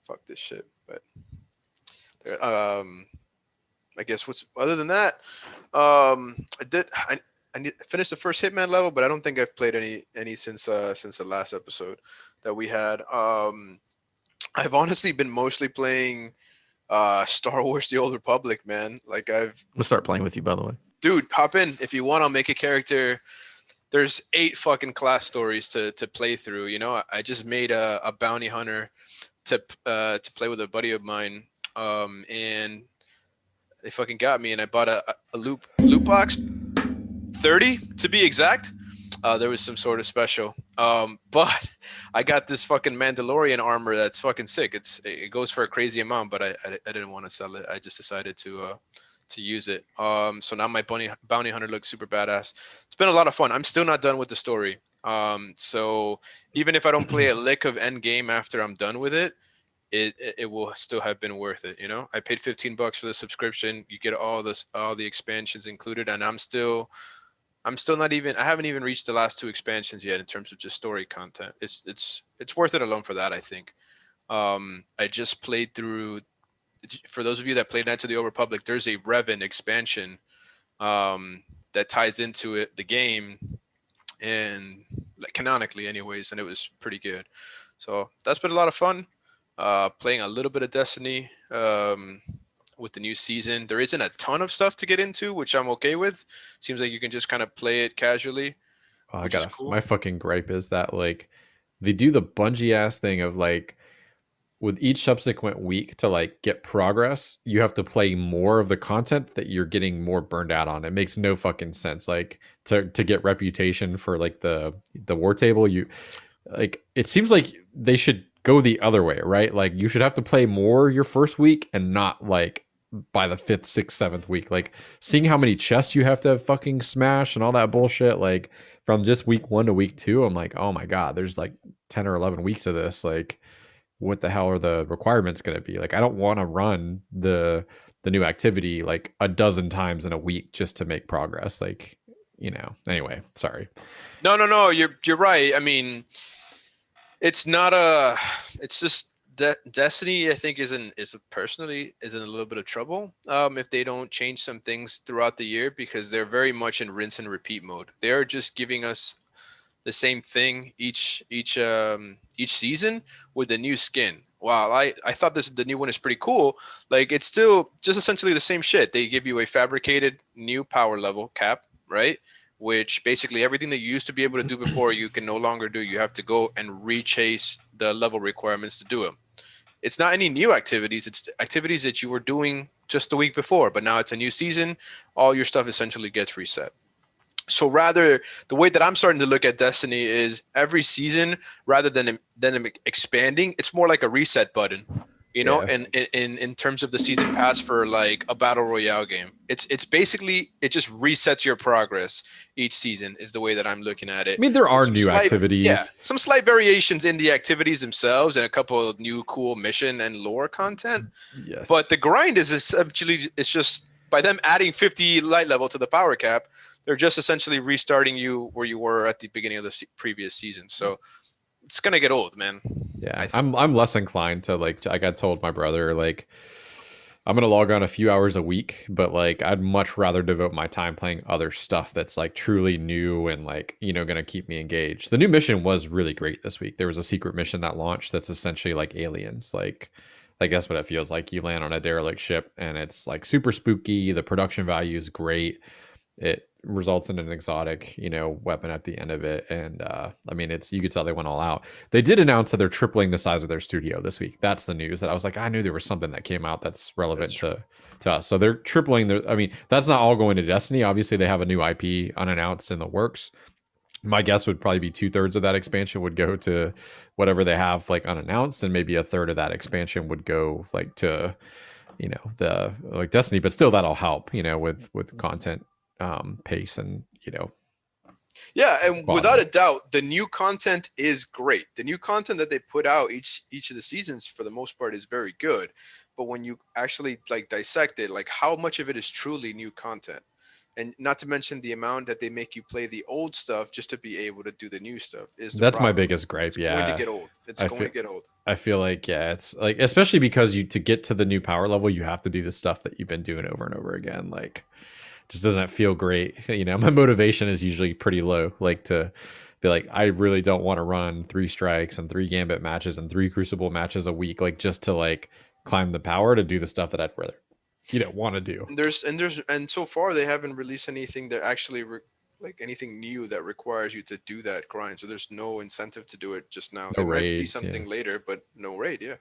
D: fuck this shit. But I guess other than that, I finished the first Hitman level, but I don't think I've played any since the last episode that we had. I've honestly been mostly playing Star Wars: The Old Republic, man. Like
C: I'm gonna start playing with you, by the way.
D: Dude, hop in if you want. I'll make a character. There's 8 fucking class stories to play through. I just made a bounty hunter to play with a buddy of mine, and they fucking got me. And I bought a loot box, 30 to be exact. There was some sort of special, but I got this fucking Mandalorian armor that's fucking sick. It goes for a crazy amount, but I didn't want to sell it. I just decided to use it. So now my bounty hunter looks super badass. It's been a lot of fun. I'm still not done with the story. So even if I don't play a lick of end game after I'm done with it, it will still have been worth it. I paid $15 for the subscription. You get all the expansions included, and I'm still not even. I haven't even reached the last 2 expansions yet in terms of just story content. It's worth it alone for that, I think. I just played through. For those of you that played Knights of the Old Republic, there's a Revan expansion that ties into it, the game, and canonically anyways, and it was pretty good. So that's been a lot of fun. playing a little bit of Destiny with the new season. There isn't a ton of stuff to get into, which I'm okay with. Seems like you can just kind of play it casually.
A: Oh,
D: Which is cool.
A: my fucking gripe is that like they do the Bungie ass thing of like with each subsequent week to like get progress, you have to play more of the content that you're getting more burned out on. It makes no fucking sense. Like to get reputation for like the war table, you like it seems like they should go the other way, right? Like you should have to play more your first week and not like by the 5th, 6th, 7th week. Like seeing how many chests you have to fucking smash and all that bullshit, like from just week 1 to week 2, I'm like, oh my god, there's like 10 or 11 weeks of this. Like what the hell are the requirements going to be? Like I don't want to run the new activity like a dozen times in a week just to make progress. Like, anyway, sorry.
D: No, you're right. I mean, it's just Destiny, I think, is personally in a little bit of trouble if they don't change some things throughout the year, because they're very much in rinse and repeat mode. They're just giving us the same thing each season with a new skin. Wow, I thought the new one is pretty cool. Like it's still just essentially the same shit. They give you a fabricated new power level cap, right? Which basically everything that you used to be able to do before you can no longer do. You have to go and rechase the level requirements to do them. It's not any new activities. It's activities that you were doing just the week before, but now it's a new season. All your stuff essentially gets reset. So rather, the way that I'm starting to look at Destiny is every season, rather than expanding, it's more like a reset button,
A: Yeah.
D: And in terms of the season pass for like a battle royale game, it's basically, it just resets your progress each season is the way that I'm looking at it.
A: I mean, there are new activities.
D: Yeah, some slight variations in the activities themselves and a couple of new cool mission and lore content.
A: Yes.
D: But the grind is essentially, it's just by them adding 50 light level to the power cap, they're just essentially restarting you where you were at the beginning of the previous season. So it's gonna get old, man.
A: Yeah, I'm less inclined to like. I got told my brother like I'm gonna log on a few hours a week, but like I'd much rather devote my time playing other stuff that's like truly new and like gonna keep me engaged. The new mission was really great this week. There was a secret mission that launched that's essentially like Aliens. Like I guess what it feels like. You land on a derelict ship and it's like super spooky. The production value is great. It results in an exotic, weapon at the end of it. And I mean, you could tell they went all out. They did announce that they're tripling the size of their studio this week. That's the news that I was like, I knew there was something that came out that's relevant to us. So they're tripling I mean, that's not all going to Destiny. Obviously, they have a new IP unannounced in the works. My guess would probably be 2/3 of that expansion would go to whatever they have like unannounced, and maybe 1/3 of that expansion would go like to, the like Destiny. But still, that'll help, with content pace and
D: yeah, and
A: quality.
D: Without a doubt, the new content is great. The new content that they put out each of the seasons for the most part is very good. But when you actually like dissect it, like how much of it is truly new content, and not to mention the amount that they make you play the old stuff just to be able to do the new stuff that's
A: my biggest gripe.
D: It's going to get old. It's going to get old.
A: I feel like it's like, especially because to get to the new power level, you have to do the stuff that you've been doing over and over again. Like just doesn't feel great. My motivation is usually pretty low. Like to be like, I really don't want to run 3 strikes and 3 gambit matches and 3 crucible matches a week, like just to like climb the power to do the stuff that I'd rather, want to do.
D: And so far they haven't released anything that actually like anything new that requires you to do that grind. So there's no incentive to do it just now. There might be something later, but no raid. Yeah.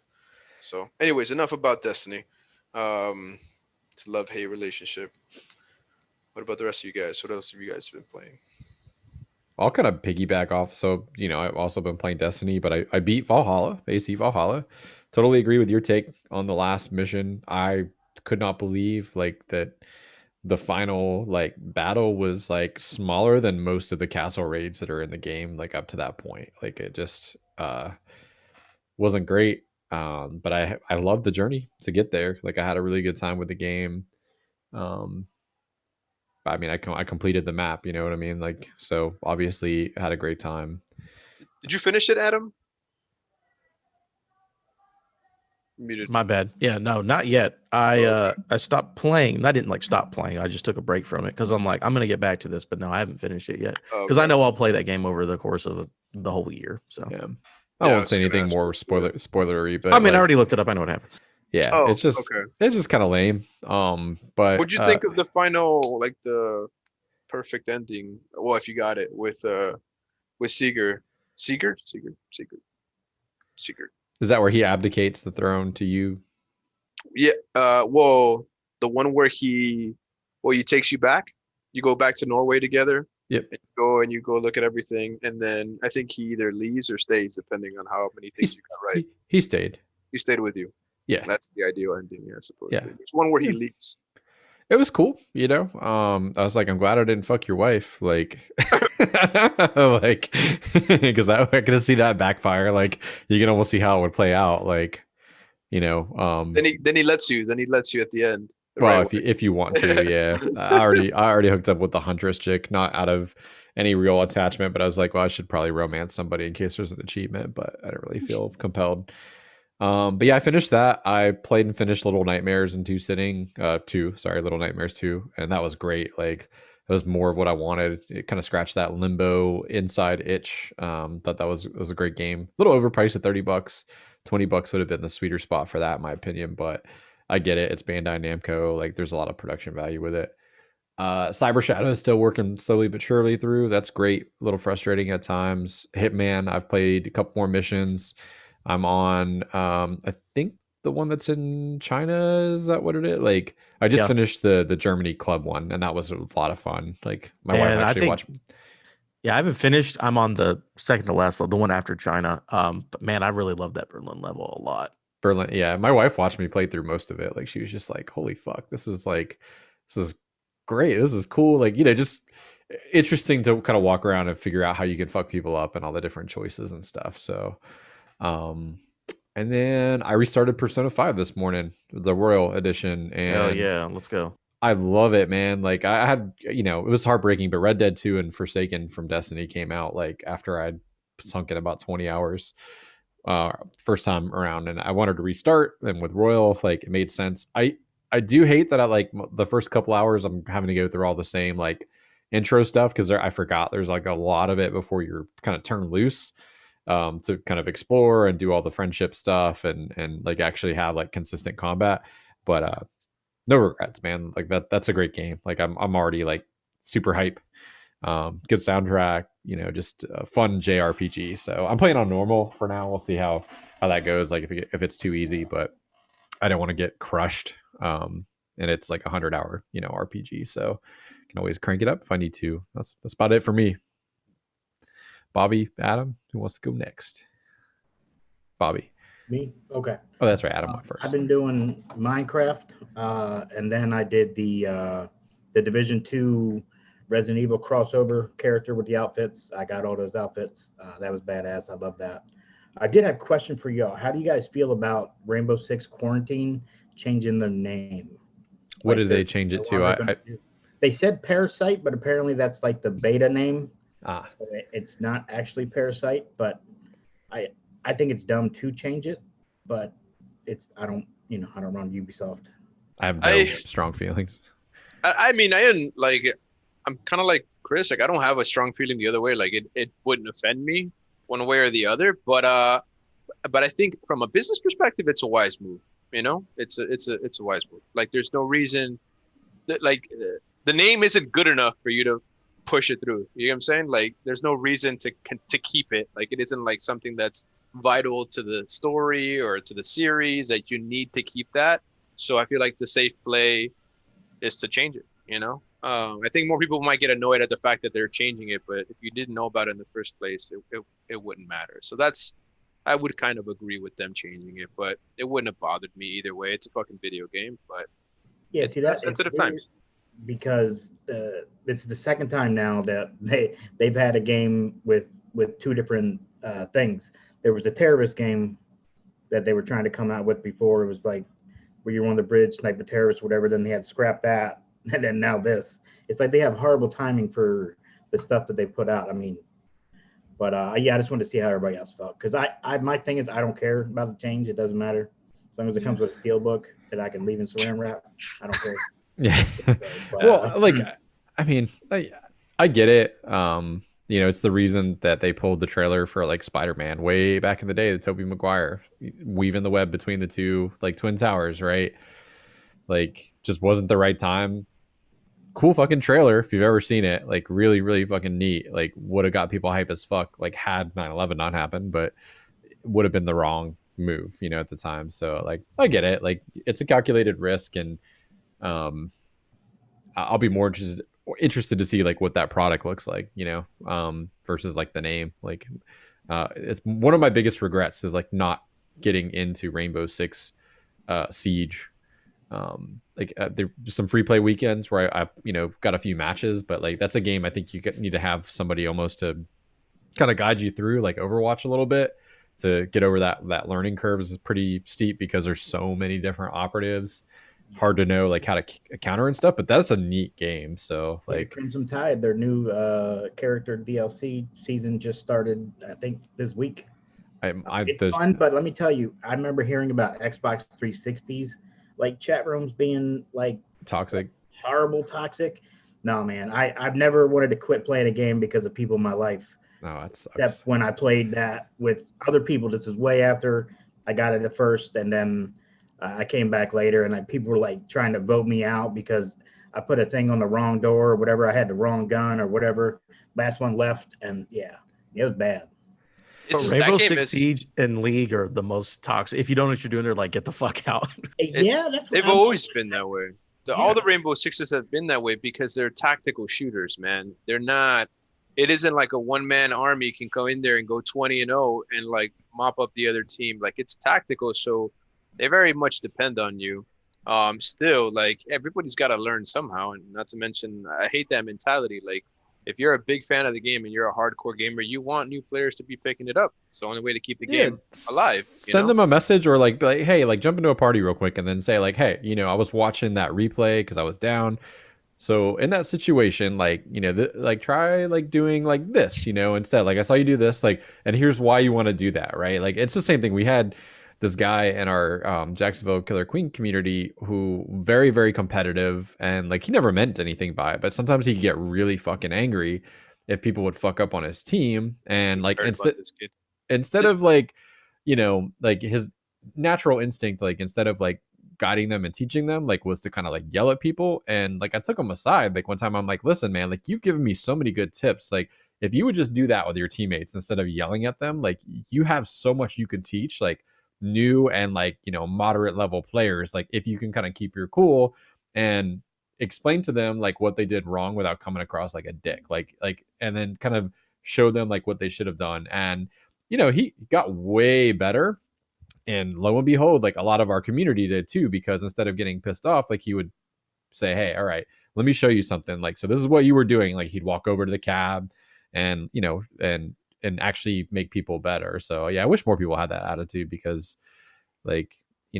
D: So anyways, enough about Destiny. It's a love-hate relationship. What about the rest of you guys? What else have you guys been playing?
A: I'll kind of piggyback off. So, I've also been playing Destiny, but I beat Valhalla, AC Valhalla. Totally agree with your take on the last mission. I could not believe like that the final like battle was like smaller than most of the castle raids that are in the game, like up to that point. Like it just wasn't great. But I loved the journey to get there. Like I had a really good time with the game. I mean, I completed the map, you know what I mean? Like, so obviously had a great time.
D: Did you finish it, Adam? Muted.
C: My bad. Yeah, no, not yet. I stopped playing. I didn't like stop playing. I just took a break from it because I'm like, I'm gonna get back to this, but no, I haven't finished it yet because I know I'll play that game over the course of the whole year. So
A: yeah. I
D: Yeah,
A: won't
D: was
A: say
D: gonna
A: anything
D: ask
A: more spoilery, but
C: I mean, I
A: like,
C: already looked it up. I know what happens.
A: yeah,
D: Oh,
A: it's just
D: okay.
A: kind of lame. But
D: What'd you think of the final, like the perfect ending? Well, if you got it with Seeger.
A: is that where he abdicates the throne to you?
D: Yeah. Well, the one where he takes you back. You go back to Norway together.
A: Yep.
D: And you go look at everything, and then I think he either leaves or stays, depending on how many things you got right.
A: He stayed.
D: He stayed with you.
A: Yeah.
D: That's the ideal ending, I suppose.
A: Yeah.
D: There's one where he leaves.
A: It was cool, you know. I was like, I'm glad I didn't fuck your wife, like, like, because I could see that backfire. Like, you can almost see how it would play out, like, you know.
D: Then he lets you. Then he lets you at the end.
A: Well, if you want to, yeah. I already hooked up with the Huntress chick, not out of any real attachment, but I was like, well, I should probably romance somebody in case there's an achievement, but I don't really feel compelled. But yeah, I finished that. I played and finished Little Nightmares in Little Nightmares 2, and that was great. Like, it was more of what I wanted. It kind of scratched that limbo inside itch. Thought that was a great game. A little overpriced at $30. $20 would have been the sweeter spot for that, in my opinion, but I get it. It's Bandai Namco. Like, there's a lot of production value with it. Cyber Shadow is still working slowly but surely through. That's great. A little frustrating at times. Hitman, I've played a couple more missions. I'm on I think the one that's in China, is that what it is? Like, I just finished the Germany club one, and that was a lot of fun. Like, my wife actually watched.
C: Yeah, I haven't finished. I'm on the second to last level, the one after China. But man, I really love that Berlin level a lot.
A: Berlin, yeah. My wife watched me play through most of it. Like, she was just like, holy fuck, this is great. This is cool. Like, you know, just interesting to kind of walk around and figure out how you can fuck people up and all the different choices and stuff. So, and then I restarted Persona 5 this morning, the Royal Edition, and
C: oh yeah, let's go.
A: I love it, man. Like, I had, you know, it was heartbreaking, but Red Dead 2 and Forsaken from Destiny came out like after I'd sunk in about 20 hours first time around, and I wanted to restart. And with Royal, like, it made sense. I do hate that I like the first couple hours I'm having to go through all the same like intro stuff, because I forgot there's like a lot of it before you're kind of turned loose to kind of explore and do all the friendship stuff and like actually have like consistent combat. But no regrets, man. Like, that's a great game. Like, I'm already like super hype. Good soundtrack, you know, just a fun JRPG. So I'm playing on normal for now. We'll see how that goes. Like, if it's too easy, but I don't want to get crushed. And it's like 100-hour, you know, RPG. So I can always crank it up if I need to. That's about it for me. Bobby, Adam, who wants to go next? Bobby.
B: Me? Okay.
A: Oh, that's right. Adam went first.
B: I've been doing Minecraft, and then I did the Division 2 Resident Evil crossover character with the outfits. I got all those outfits. That was badass. I love that. I did have a question for y'all. How do you guys feel about Rainbow Six Quarantine changing their name?
A: What did they change it to?
B: They said Parasite, but apparently that's like the beta name.
A: So
B: it's not actually Parasite, but I think it's dumb to change it, but I don't run Ubisoft.
A: I have no strong feelings.
D: I mean, I didn't like. I'm kind of like Chris. Like, I don't have a strong feeling the other way. Like, it wouldn't offend me one way or the other. But I think from a business perspective, it's a wise move. You know, it's a wise move. Like, there's no reason that, like, the name isn't good enough for you to push it through. You know what I'm saying? Like, there's no reason to keep it. Like, it isn't like something that's vital to the story or to the series that you need to keep that. So I feel like the safe play is to change it. You know, I think more people might get annoyed at the fact that they're changing it, but if you didn't know about it in the first place, it wouldn't matter. So I would kind of agree with them changing it, but it wouldn't have bothered me either way. It's a fucking video game, but
B: yeah, see, that's
D: sensitive times.
B: Because this is the second time now that they've had a game with two different things. There was a terrorist game that they were trying to come out with before. It was like where you're on the bridge, snipe the terrorists, whatever. Then they had to scrap that, and then now this. It's like they have horrible timing for the stuff that they put out. I mean, but yeah, I just wanted to see how everybody else felt, because I my thing is I don't care about the change. It doesn't matter as long as it comes with a steel book that I can leave in saran wrap. I don't care.
A: Yeah. Well, like, I mean, I get it. it's the reason that they pulled the trailer for like Spider-Man way back in the day, the Tobey Maguire, weaving the web between the two like Twin Towers, right? Like, just wasn't the right time. Cool fucking trailer if you've ever seen it. Like, really, really fucking neat. Like, would have got people hype as fuck. Like, had 9/11 not happened, but it would have been the wrong move, at the time. So, like, I get it. Like, it's a calculated risk, and I'll be more interested to see like what that product looks like, versus like the name. Like, it's one of my biggest regrets is like not getting into Rainbow Six Siege. There's some free play weekends where I got a few matches, but like that's a game I think you need to have somebody almost to kind of guide you through, like Overwatch a little bit, to get over that learning curve is pretty steep because there's so many different operatives. Hard to know like how to counter and stuff, but that's a neat game. So like
B: Crimson Tide, their new character DLC season just started, I think this week. It's fun, but let me tell you, I remember hearing about Xbox 360s, like chat rooms being like
A: toxic,
B: horrible toxic. No, man, I've never wanted to quit playing a game because of people in my life.
A: No, that sucks.
B: That's when I played that with other people. This is way after I got it at first, and then I came back later, and people were like trying to vote me out because I put a thing on the wrong door or whatever. I had the wrong gun or whatever. Last one left, and yeah, it was bad.
C: Rainbow Six Siege and League are the most toxic. If you don't know what you're doing, they're like, get the fuck out.
D: They've always been that way. All the Rainbow Sixes have been that way because they're tactical shooters, man. They're not. It isn't like a one-man army can go in there and go 20-0 and like mop up the other team. Like, it's tactical, so they very much depend on you. Still, like, everybody's got to learn somehow, and not to mention, I hate that mentality. Like, if you're a big fan of the game and you're a hardcore gamer, you want new players to be picking it up. It's the only way to keep the game alive.
A: Send them a message or like, hey, like jump into a party real quick and then say like, hey, I was watching that replay because I was down. So in that situation, like, like try like doing like this, instead, like I saw you do this, like, and here's why you want to do that. Right. Like, it's the same thing. We had this guy in our Jacksonville Killer Queen community who very, very competitive, and like he never meant anything by it, but sometimes he'd get really fucking angry if people would fuck up on his team. And like instead of like, like his natural instinct, like instead of like guiding them and teaching them, like was to kind of like yell at people. And like I took him aside like one time, I'm like, listen, man, like you've given me so many good tips. Like if you would just do that with your teammates instead of yelling at them, like you have so much you could teach like new and like moderate level players. Like if you can kind of keep your cool and explain to them like what they did wrong without coming across like a dick, like and then kind of show them like what they should have done. And he got way better, and lo and behold, like a lot of our community did too, because instead of getting pissed off, like he would say, hey, all right, let me show you something, like, so this is what you were doing. Like he'd walk over to the cab and and actually make people better. So yeah, I wish more people had that attitude, because like,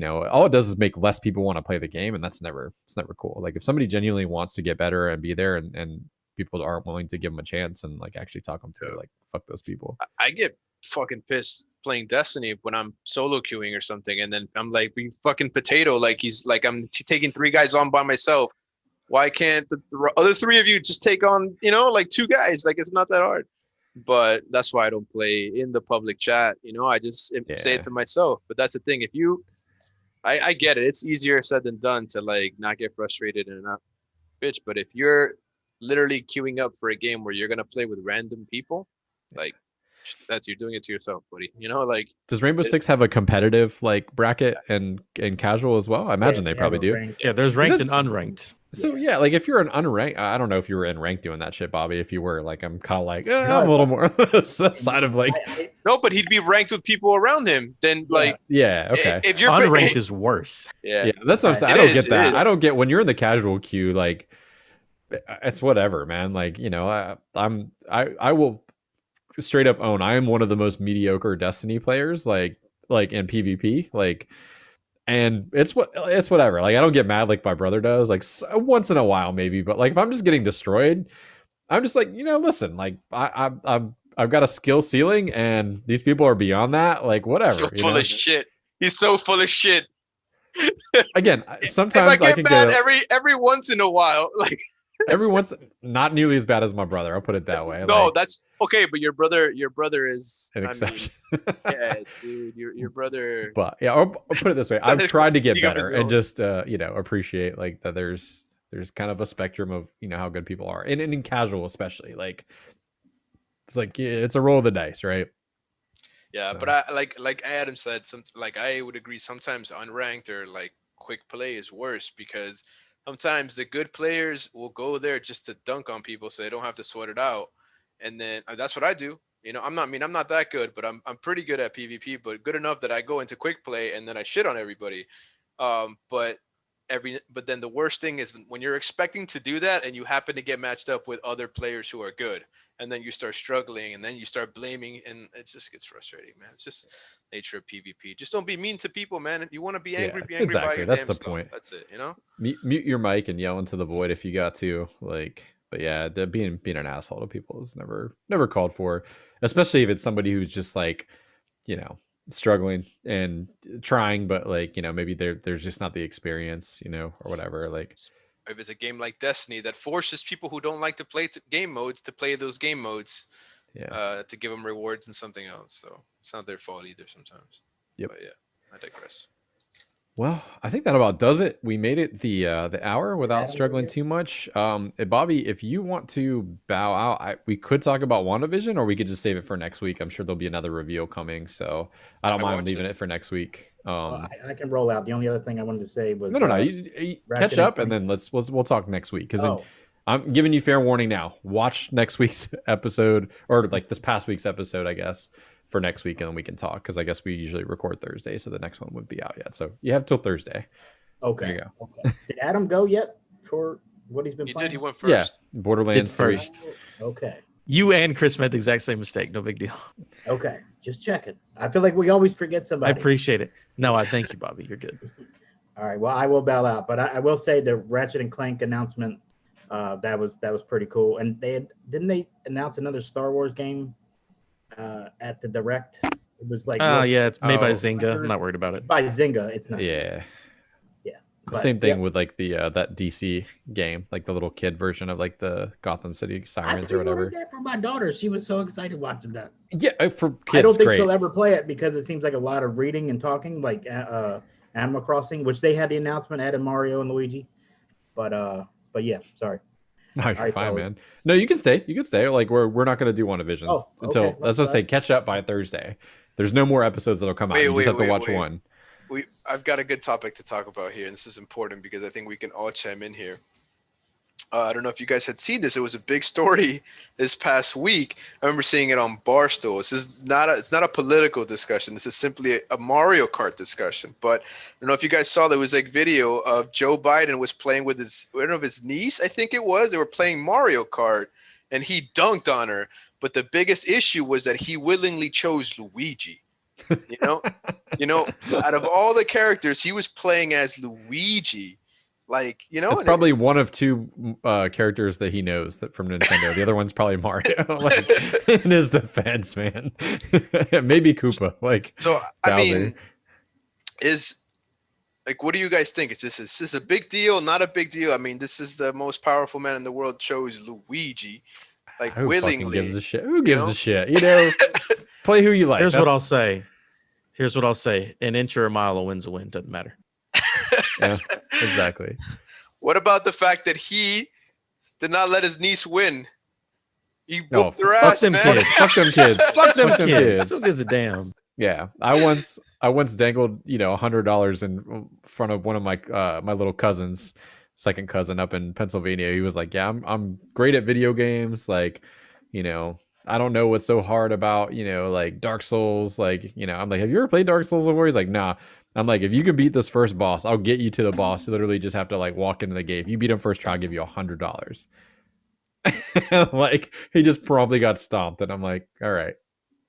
A: all it does is make less people want to play the game, and it's never cool. Like if somebody genuinely wants to get better and be there, and people aren't willing to give them a chance and like actually talk them through, like fuck those people.
D: I get fucking pissed playing Destiny when I'm solo queuing or something, and then I'm like, "You fucking potato!" Like he's like, I'm taking 3 guys on by myself. Why can't the other 3 of you just take on, like 2 guys? Like it's not that hard. But that's why I don't play in the public chat. I just say it to myself. But that's the thing. If you, I get it. It's easier said than done to like not get frustrated and not bitch. But if you're literally queuing up for a game where you're gonna play with random people, like you're doing it to yourself, buddy. Like,
A: does Rainbow Six have a competitive like bracket and casual as well? I imagine they probably do.
B: Ranked.
C: Yeah, there's ranked and unranked.
A: So yeah, like if you're an unranked, I don't know if you were in ranked doing that shit, Bobby. If you were, like, I'm kind of like, I'm a little more side of like.
D: No, but he'd be ranked with people around him. Then like,
A: yeah, okay.
C: If you're unranked is worse.
A: Yeah, that's what I'm saying. I don't get that. I don't get when you're in the casual queue. Like, it's whatever, man. Like, I will straight up own I am one of the most mediocre Destiny players. Like in PvP, like. And it's whatever. Like I don't get mad like my brother does. Like once in a while maybe, but like if I'm just getting destroyed, I'm just like, listen, like I've got a skill ceiling, and these people are beyond that. Like whatever.
D: So full of shit. He's so full of shit.
A: Again, sometimes I can
D: get mad every once in a while. Like
A: Every once, not nearly as bad as my brother. I'll put it that way.
D: No,
A: like,
D: that's okay. But your brother is
A: an
D: I mean,
A: exception.
D: yeah, dude, your brother.
A: But yeah, I'll put it this way: I've tried to get
D: League of
A: better
D: his
A: and
D: own.
A: just appreciate like that. There's kind of a spectrum of how good people are, and in casual especially. Like it's like it's a roll of the dice, right?
D: Yeah,
A: So.
D: but I like Adam said, like I would agree. Sometimes unranked or like quick play is worse because sometimes the good players will go there just to dunk on people, so they don't have to sweat it out. And then that's what I do. I'm not that good, but I'm pretty good at PvP, but good enough that I go into quick play and then I shit on everybody. But then the worst thing is when you're expecting to do that and you happen to get matched up with other players who are good, and then you start struggling and then you start blaming, and it just gets frustrating, man. It's just nature of PvP. Just don't be mean to people, man. You want to be angry, be angry by
A: exactly.
D: your
A: That's
D: damn
A: the
D: stuff.
A: point.
D: That's it,
A: Mute your mic and yell into the void if you got to. Like, but yeah, being an asshole to people is never called for, especially if it's somebody who's just like, struggling and trying, but like, maybe there's just not the experience, or whatever. Like,
D: if it's a game like Destiny that forces people who don't like to play game modes to play those game modes, to give them rewards and something else. So it's not their fault either sometimes.
A: Yep.
D: But yeah, I digress.
A: Well, I think that about does it. We made it the hour without struggling too much. Bobby, if you want to bow out, we could talk about WandaVision, or we could just save it for next week. I'm sure there'll be another reveal coming, so I don't mind leaving it for next week.
B: I can roll out. The only other thing I wanted to say was
A: no. You catch up, and then we'll talk next week. Because I'm giving you fair warning now. Watch next week's episode, or like this past week's episode, I guess, for next week, and then we can talk, because I guess we usually record Thursday, so the next one would be out yet. So you have till Thursday.
B: Okay.
A: There you go.
B: Okay. Did Adam go yet for what he's been playing?
D: He went first.
A: Yeah, Borderlands 3.
B: Okay.
C: You and Chris made the exact same mistake. No big deal.
B: Okay. Just check it. I feel like we always forget somebody.
C: I appreciate it. No, I thank you, Bobby. You're good.
B: All right. Well, I will bow out, but I will say the Ratchet and Clank announcement, that was pretty cool. And didn't they announce another Star Wars game at the Direct? It was like
C: yeah, it's made by Zynga. I'm not worried about it.
B: By Zynga. It's not.
A: Yeah.
B: But,
A: same thing with like the that DC game, like the little kid version of like the Gotham City Sirens or whatever.
B: I that for my daughter. She was so excited watching that.
A: Yeah, for kids,
B: I don't think
A: great.
B: she'll ever play it because it seems like a lot of reading and talking, like Animal Crossing, which they had the announcement, added Mario and Luigi. But yeah, sorry.
A: No, you're fine, man. No, you can stay. You can stay. Like we're not going to do WandaVision until let's just say catch up by Thursday. There's no more episodes that'll come out. You just have to watch one.
D: I've got a good topic to talk about here, and this is important because I think we can all chime in here. I don't know if you guys had seen this. It was a big story this past week. I remember seeing it on Barstool. It's not a political discussion. This is simply a Mario Kart discussion. But I don't know if you guys saw, there was like video of Joe Biden was playing with his niece, I think it was. They were playing Mario Kart, and he dunked on her. But the biggest issue was that he willingly chose Luigi. Out of all the characters, he was playing as Luigi. Like, it's
A: probably one of two characters that he knows that from Nintendo. The other one's probably Mario. Like, in his defense, man. Maybe Koopa. Like,
D: so
A: Bowser.
D: I mean, what do you guys think? Is this a big deal? Not a big deal? I mean, this is the most powerful man in the world chose Luigi, like
A: who
D: willingly.
A: Who gives a shit? Who gives a shit? Play who you like.
C: Here's what I'll say. An inch or a mile, a win's a win. Doesn't matter.
A: Yeah, exactly.
D: What about the fact that he did not let his niece win? He whooped their ass, man.
A: Fuck them kids.
C: Fuck them kids. Who gives a damn?
A: Yeah, I once dangled $100 in front of one of my my little cousins, second cousin up in Pennsylvania. He was like, "Yeah, I'm great at video games. Like, I don't know what's so hard about like Dark Souls. Like, I'm like, have you ever played Dark Souls before?" He's like, "Nah." I'm like, if you can beat this first boss, I'll get you to the boss. You literally just have to like walk into the gate. If you beat him first try, I'll give you $100. Like, he just probably got stomped, and I'm like, all right.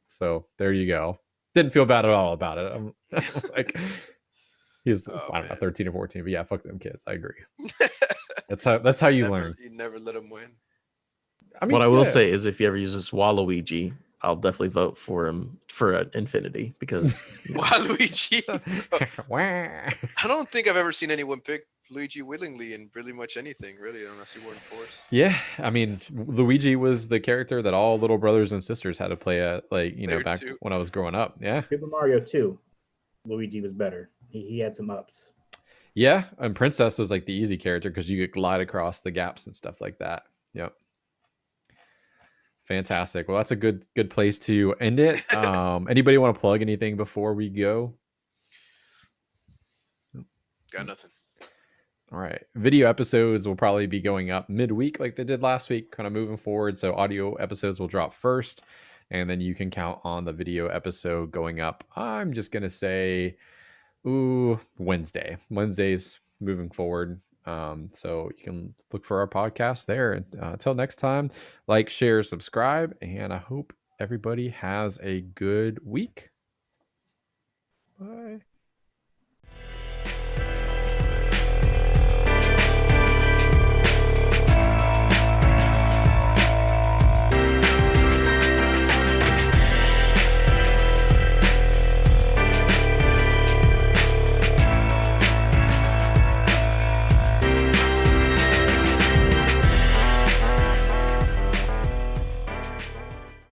A: So there you go. Didn't feel bad at all about it. I'm like, he's I don't know, 13 or 14, but yeah, fuck them kids. I agree. That's how you learn.
D: You never let them win.
A: I mean,
C: what I will say is, if you ever use this Waluigi, I'll definitely vote for him for an Infinity, because
D: Waluigi. I don't think I've ever seen anyone pick Luigi willingly in really much anything, really, unless you weren't forced.
A: Yeah, I mean, Luigi was the character that all little brothers and sisters had to play at, like,
D: There
A: back
D: too.
A: when I was growing up. Yeah.
B: Super Mario 2, Luigi was better. He had some ups.
A: Yeah, and Princess was like the easy character because you could glide across the gaps and stuff like that. Yep. Fantastic. Well, that's a good place to end it. Anybody want to plug anything before we go?
D: Got nothing.
A: All right. Video episodes will probably be going up midweek like they did last week, kind of moving forward. So audio episodes will drop first, and then you can count on the video episode going up. I'm just going to say, Wednesday. Wednesdays moving forward. So you can look for our podcast there. And until next time, like, share, subscribe, and I hope everybody has a good week. Bye.